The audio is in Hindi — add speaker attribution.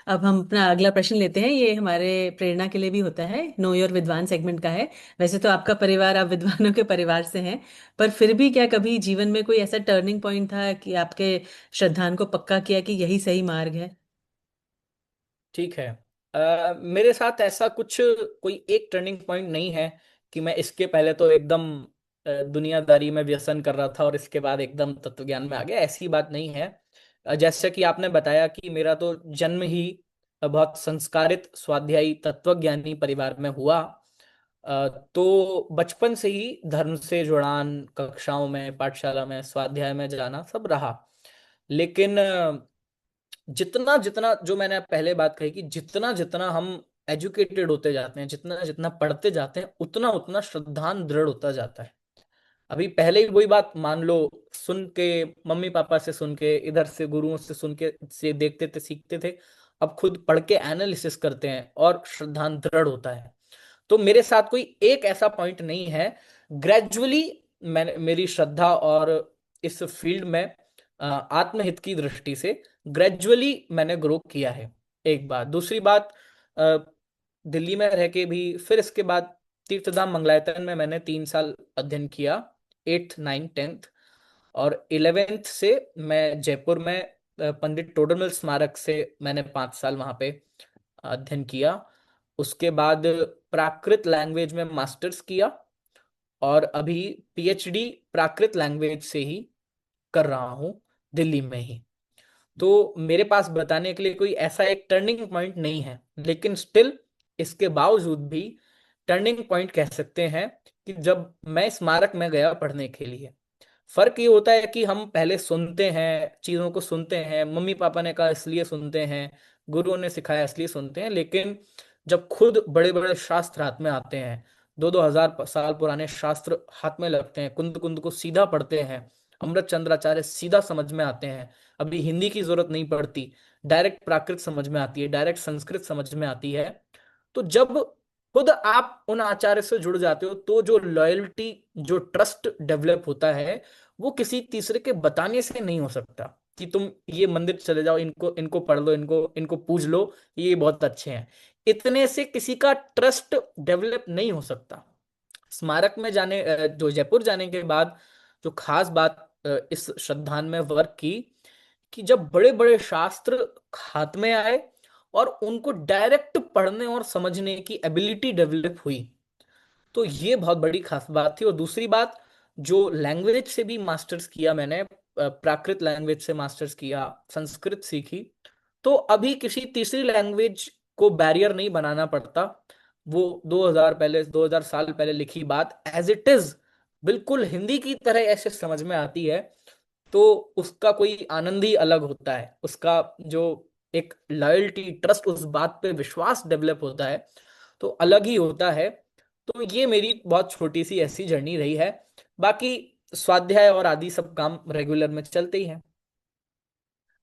Speaker 1: अब हम अपना अगला प्रश्न लेते हैं। ये हमारे प्रेरणा के लिए भी होता है, नो योर विद्वान सेगमेंट का है। वैसे तो आपका परिवार, आप विद्वानों के परिवार से हैं, पर फिर भी क्या कभी जीवन में कोई ऐसा टर्निंग पॉइंट था कि आपके श्रद्धान को पक्का किया कि यही सही मार्ग है?
Speaker 2: ठीक है। मेरे साथ ऐसा कुछ कोई एक टर्निंग पॉइंट नहीं है कि मैं इसके पहले तो एकदम दुनियादारी में व्यसन कर रहा था और इसके बाद एकदम तत्वज्ञान में आ गया, ऐसी बात नहीं है। जैसे कि आपने बताया कि मेरा तो जन्म ही बहुत संस्कारित स्वाध्यायी तत्वज्ञानी परिवार में हुआ। तो बचपन से ही धर्म से जुड़ान, कक्षाओं में, पाठशाला में, स्वाध्याय में जाना सब रहा। लेकिन जितना जितना जो मैंने पहले बात कही कि जितना जितना हम एजुकेटेड होते जाते हैं, जितना जितना पढ़ते जाते हैं, उतना उतना श्रद्धान दृढ़ होता जाता है। अभी पहले ही वही बात मान लो, सुन के, मम्मी पापा से सुन के, इधर से गुरुओं से सुन के, से देखते थे, सीखते थे। अब खुद पढ़ के एनालिसिस करते हैं और श्रद्धान दृढ़ होता है। तो मेरे साथ कोई एक ऐसा पॉइंट नहीं है। ग्रेजुअली मैंने मेरी श्रद्धा और इस फील्ड में आत्महित की दृष्टि से ग्रेजुअली मैंने ग्रो किया है। एक बात, दूसरी बात, अ, दिल्ली में रह के भी फिर इसके बाद तीर्थधाम मंगलायतन में मैंने 3 साल अध्ययन किया, 8th 9th 10th। और 11th से मैं जयपुर में पंडित टोडरमल स्मारक से मैंने 5 साल वहां पे अध्ययन किया। उसके बाद प्राकृत लैंग्वेज में मास्टर्स किया और अभी पीएचडी प्राकृत लैंग्वेज से ही कर रहा हूँ, दिल्ली में ही। तो मेरे पास बताने के लिए कोई ऐसा एक टर्निंग पॉइंट नहीं है, लेकिन स्टिल इसके बावजूद भी टर्निंग पॉइंट कह सकते हैं कि जब मैं स्मारक में गया पढ़ने के लिए। फर्क ये होता है कि हम पहले सुनते हैं, चीजों को सुनते हैं, मम्मी पापा ने कहा इसलिए सुनते हैं, गुरुओं ने सिखाया इसलिए सुनते हैं। लेकिन जब खुद बड़े बड़े शास्त्र हाथ में आते हैं, 2-2 हजार साल पुराने शास्त्र हाथ में लगते हैं, कुंद कुंद को सीधा पढ़ते हैं, अमृत चंद्राचार्य सीधा समझ में आते हैं, अभी हिंदी की जरूरत नहीं पड़ती, डायरेक्ट प्राकृत समझ में आती है, डायरेक्ट संस्कृत समझ में आती है। तो जब खुद आप उन आचार्य से जुड़ जाते हो तो जो लॉयल्टी, जो ट्रस्ट डेवलप होता है, वो किसी तीसरे के बताने से नहीं हो सकता कि तुम ये मंदिर चले जाओ, इनको इनको पढ़ लो, इनको इनको पूज लो, ये बहुत अच्छे हैं। इतने से किसी का ट्रस्ट डेवलप नहीं हो सकता। स्मारक में जाने, जो जयपुर जाने के बाद जो खास बात इस श्रद्धान में वर्क की, कि जब बड़े बड़े शास्त्र हाथ में आए और उनको डायरेक्ट पढ़ने और समझने की एबिलिटी डेवलप हुई, तो ये बहुत बड़ी खास बात थी। और दूसरी बात, जो लैंग्वेज से भी मास्टर्स किया मैंने, प्राकृत लैंग्वेज से मास्टर्स किया, संस्कृत सीखी, तो अभी किसी तीसरी लैंग्वेज को बैरियर नहीं बनाना पड़ता। वो 2000 साल पहले लिखी बात एज इट इज बिल्कुल हिंदी की तरह ऐसे समझ में आती है, तो उसका कोई आनंद ही अलग होता है। उसका जो एक लॉयल्टी, ट्रस्ट, उस बात पे विश्वास डेवलप होता है, तो अलग ही होता है। तो ये मेरी बहुत छोटी सी ऐसी जर्नी रही है। बाकी स्वाध्याय और आदि सब काम रेगुलर में चलते ही हैं।